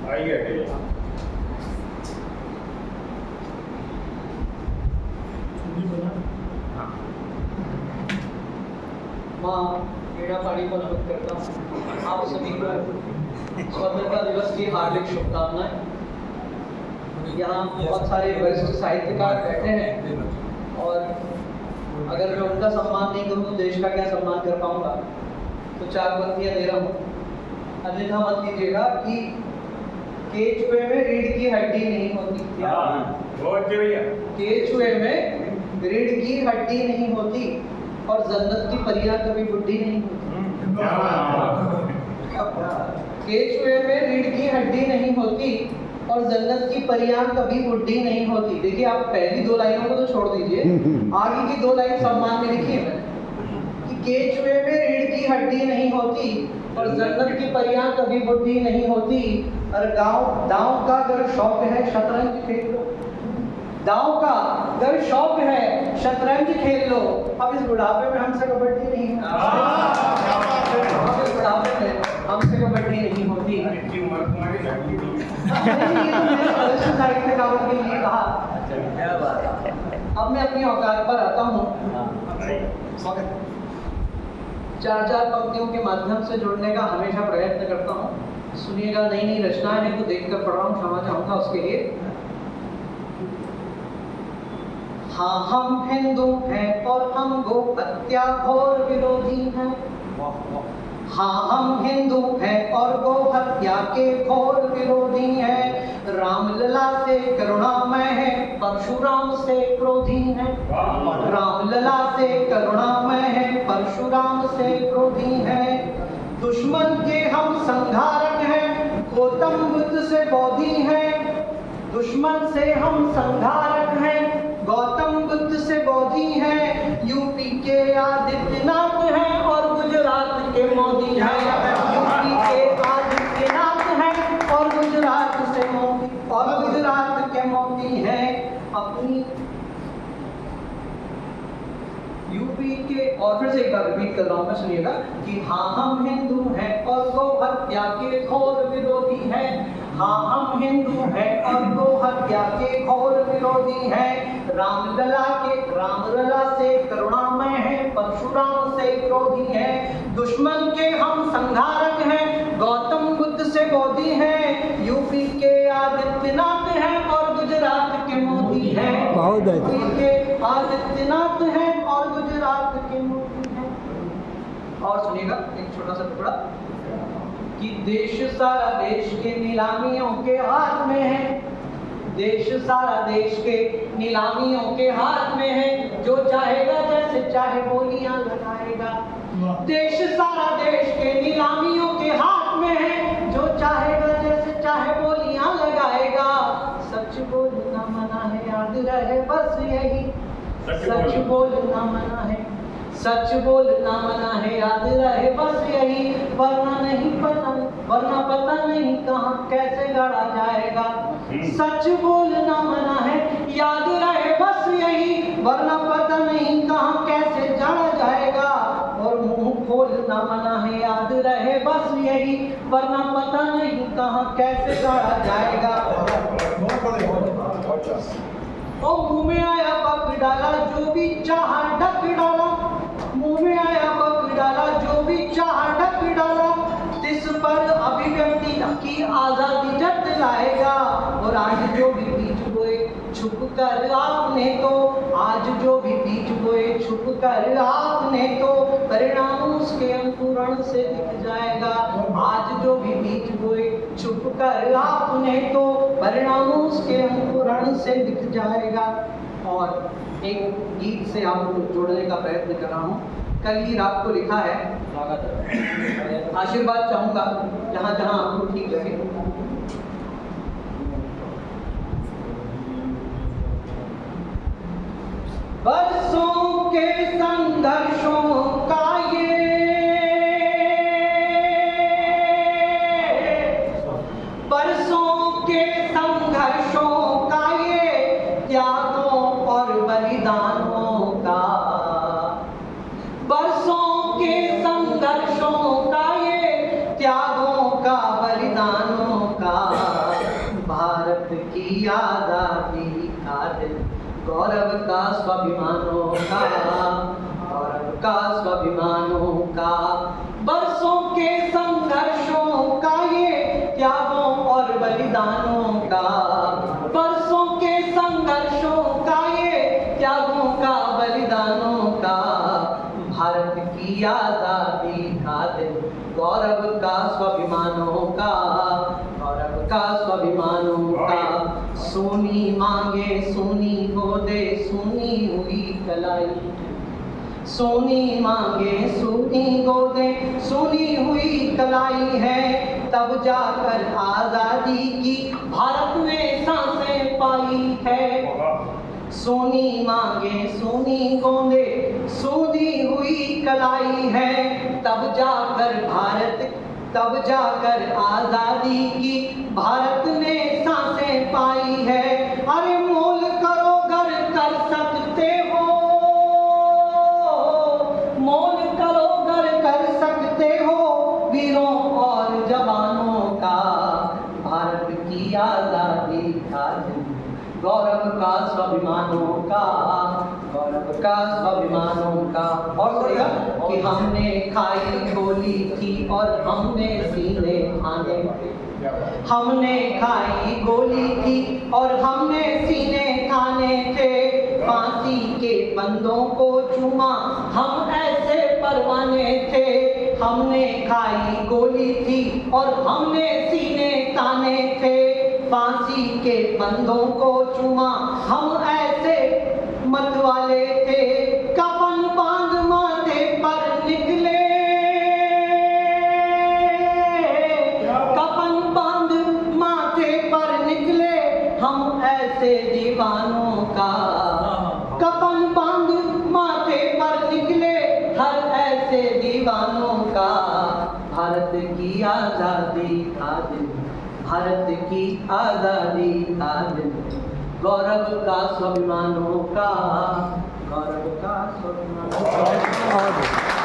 माँ मीणा पाणी को नमन करता हूँ। आप सभी को स्वतंत्रता दिवस की हार्दिक शुभकामनाएं। यहाँ बहुत सारे वरिष्ठ साहित्यकार बैठे हैं और अगर मैं उनका सम्मान नहीं करूँ तो देश का क्या सम्मान कर पाऊंगा। तो 4 पंक्तियां दे रहा हूँ, अन्यथा मत लीजिएगा कि केचुए में रीढ़ की हड्डी नहीं होती। केचुए में रीढ़ की हड्डी नहीं होती और जन्नत की परियां कभी बुढ़ी नहीं होती। केचुए में रीढ़ की हड्डी नहीं होती और जन्नत की परियां कभी बुढ़ी नहीं होती। देखिए, आप पहली 2 लाइनों को तो छोड़ दीजिए, आगे की 2 लाइन सम्मान में लिखी है मैंने कि केचुए में रीढ़ की हड्डी नहीं होती और जन्नत की परियां कभी बुढ़ी नहीं होती। और दांव का अगर शौक है शतरंज खेल लो, दांव का अगर शौक है शतरंज खेल लो। अब इस बुढ़ापे में हमसे कबड्डी नहीं होती, अब इस बुढ़ापे में हमसे कबड्डी नहीं होती। साहित्यकारों के लिए कहा। अब मैं अपनी औकात पर आता हूँ। 4 पंक्तियों के माध्यम से जुड़ने का हमेशा प्रयत्न करता हूँ। सुनिएगा, नई नई रचनाएं हैं तो देखकर पढ़ रहा हूँ, क्षमा चाहूंगा उसके लिए। हाँ, हम हिंदू हैं और हम गो हत्या घोर विरोधी हैं। हाँ, हम हिंदू हैं और गो हत्या के घोर विरोधी हैं। रामलला से करुणामय है, परशुराम से क्रोधी हैं। रामलला से करुणामय है, परशुराम से क्रोधी हैं। दुश्मन के हम संहारक हैं, गौतम बुद्ध से बोधी हैं। दुश्मन से हम संहारक हैं, गौतम बुद्ध से बोधी हैं। यूपी के आदित्यनाथ हैं और गुजरात के मोदी हैं। यूपी के आदित्यनाथ हैं और गुजरात से मोदी और गुजरात के मोदी हैं। अपनी यूपी के, और फिर से एक बार रिपीट कर रहा हूं मैं, सुनिएगा कि हाँ, हम हिंदू हैं और गो हत्या के घोर विरोधी हैं। हाँ, हम हिंदू हैं और गो हत्या के घोर विरोधी हैं। रामलला से करुणामय है, परशुराम से क्रोधी है। दुश्मन के हम संहारक हैं, गौतम बुद्ध से बोधी हैं। यूपी के आदित्यनाथ हैं और गुजरात के मोदी हैं। यूपी के आदित्यनाथ हैं और गुजरात के मोदी हैं। और सुनिएगा एक छोटा सा टुकड़ा कि देश सारा देश के नीलामियों के हाथ में है। देश सारा देश के नीलामियों के हाथ में है। जो चाहेगा जैसे चाहे बोलियां लगाएगा। देश सारा देश के नीलामियों के हाथ में है। जो चाहेगा जैसे चाहे बोलियां लगाएगा। सच बोलना मना है, याद रहे बस यही। सच बोलना मना है, सच बोलना मना है, याद रहे बस यही। वरना पता नहीं कहाँ कैसे गढ़ा जाएगा। सच बोलना मना है, याद रहे बस यही। वरना पता नहीं कहाँ कैसे जड़ा जाएगा। और मुंह खोलना मना है, याद रहे बस यही। वरना पता नहीं कहाँ कैसे गढ़ा जाएगा। ओ मुंह में आया पक डाला, जो भी चाहा ढक डाला। मुंह में आया पक डाला, जो भी चाहा ढक डाला। इस पर अभिव्यक्ति की आजादी जतलाएगा। और आज जो भी बीज बोए छुप कर आपने तो, आज जो भी बीज बोए छुप कर आपने तो, परिणाम उसके अंकुरण से दिख जाएगा। आज जो भी बीज बोए छुप कर आपने तो, परिणाम उसके अंकुरण से दिख जाएगा। और एक गीत से आपको जोड़ने का प्रयत्न कर रहा हूँ। कल ही रात को लिखा है, आशीर्वाद चाहूंगा जहां जहां आपको ठीक लगे। बरसों के संघर्षों का ये बरसों के संघर्षों का ये त्यागों और बलिदानों का। बरसों के संघर्षों का ये त्यागों का बलिदानों का। स्वाभिमानों का, गौरव का स्वाभिमानों का। बरसों के संघर्षों का ये त्यागों और बलिदानों का, बरसों के संघर्षों का ये त्यागों का बलिदानों का। भारत की आजादी का दिन, गौरव का स्वाभिमानों का, गौरव का स्वाभिमानों का। सोनी मांगे सोनी गोदे, सोनी हुई कलाई, सोनी मांगे सोनी गोदे, सोनी हुई कलाई है। तब जाकर आजादी की भारत ने सांसें पाई है। सोनी मांगे सोनी गोदे, सोनी हुई कलाई है। तब जाकर आजादी की भारत ने सांसें पाई है। अरे मोल करो गर कर सकते हो, मोल करो गर कर सकते हो वीरों और जवानों का। भारत की आजादी का दिन, गौरव का स्वाभिमानों का, गौरव का स्वाभिमानों का। और कहेगा कि हमने खाई गोली थी और हमने सीने ठाने, हमने खाई गोली थी और हमने सीने ठाने थे। फांसी के बंदों को चूमा हम ऐसे परवाने थे। हमने खाई गोली थी और हमने सीने ताने थे। फांसी के बंदों को चूमा हम ऐसे मतवाले थे। कफन बांध माथे पर निकले, कफन बांध माथे पर निकले हम ऐसे दीवानों का। कफन बांध माथे पर निकले हर ऐसे दीवानों का। भारत की आजादी का दिन, भारत की आजादी का दिन, गौरव का स्वाभिमानों का, गौरव का स्वाभिमानों का।